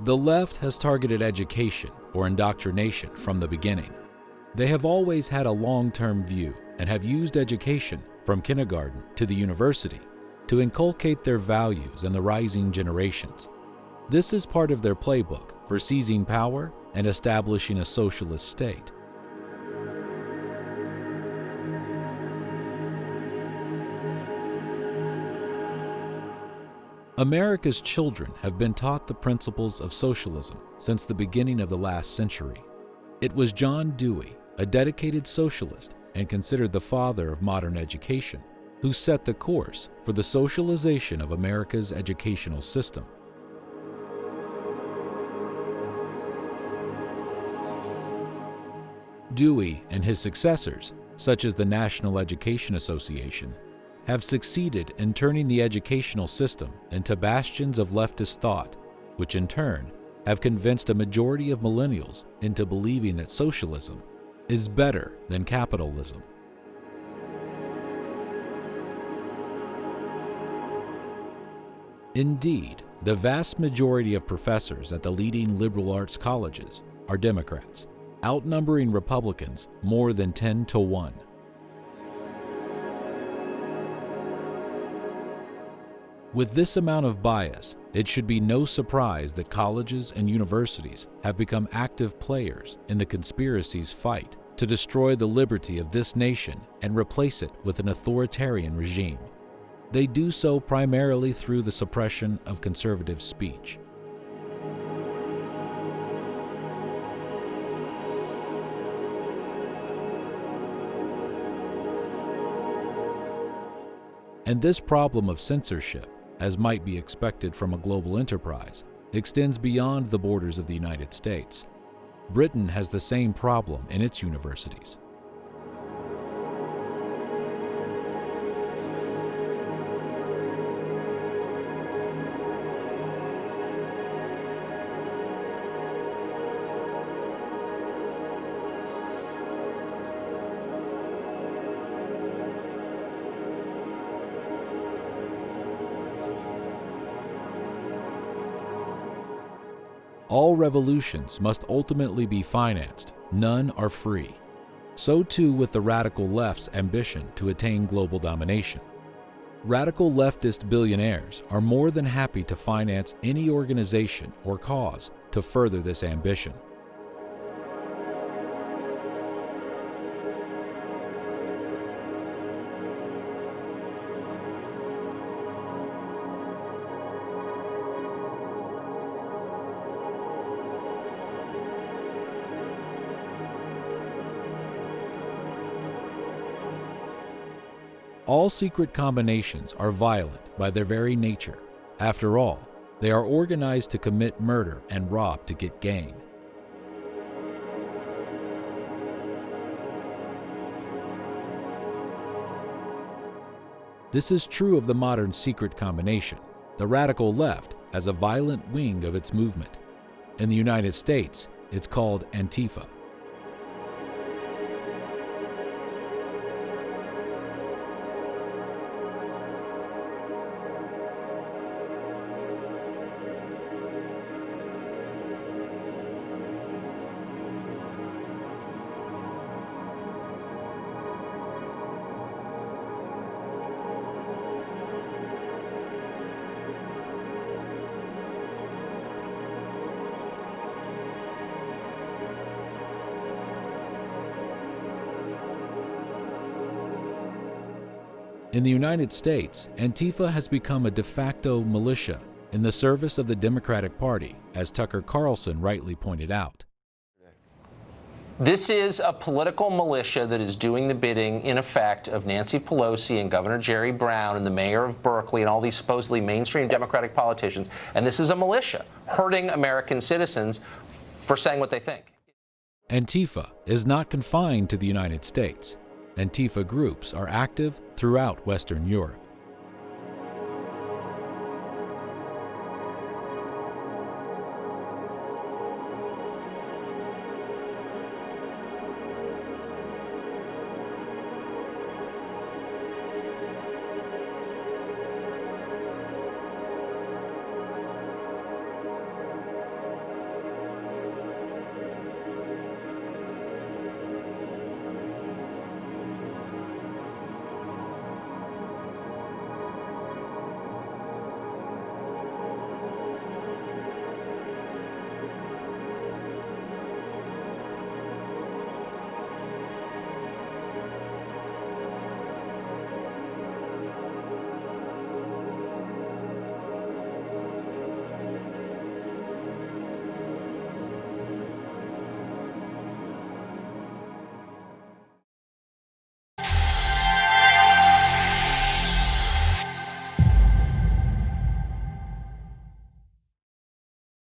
The left has targeted education or indoctrination from the beginning. They have always had a long-term view and have used education from kindergarten to the university to inculcate their values in the rising generations. This is part of their playbook for seizing power and establishing a socialist state. America's children have been taught the principles of socialism since the beginning of the last century. It was John Dewey, a dedicated socialist and considered the father of modern education, who set the course for the socialization of America's educational system. Dewey and his successors, such as the National Education Association, have succeeded in turning the educational system into bastions of leftist thought, which in turn have convinced a majority of millennials into believing that socialism is better than capitalism. Indeed, the vast majority of professors at the leading liberal arts colleges are Democrats, outnumbering Republicans more than 10 to 1. With this amount of bias, it should be no surprise that colleges and universities have become active players in the conspiracy's fight to destroy the liberty of this nation and replace it with an authoritarian regime. They do so primarily through the suppression of conservative speech. And this problem of censorship, as might be expected from a global enterprise, extends beyond the borders of the United States. Britain has the same problem in its universities. All revolutions must ultimately be financed. None are free. So too with the radical left's ambition to attain global domination. Radical leftist billionaires are more than happy to finance any organization or cause to further this ambition. All secret combinations are violent by their very nature. After all, they are organized to commit murder and rob to get gain. This is true of the modern secret combination. The radical left has a violent wing of its movement. In the United States, it's called Antifa. In the United States, Antifa has become a de facto militia in the service of the Democratic Party, as Tucker Carlson rightly pointed out. This is a political militia that is doing the bidding, in effect, of Nancy Pelosi and Governor Jerry Brown and the mayor of Berkeley and all these supposedly mainstream Democratic politicians. And this is a militia hurting American citizens for saying what they think. Antifa is not confined to the United States. Antifa groups are active throughout Western Europe.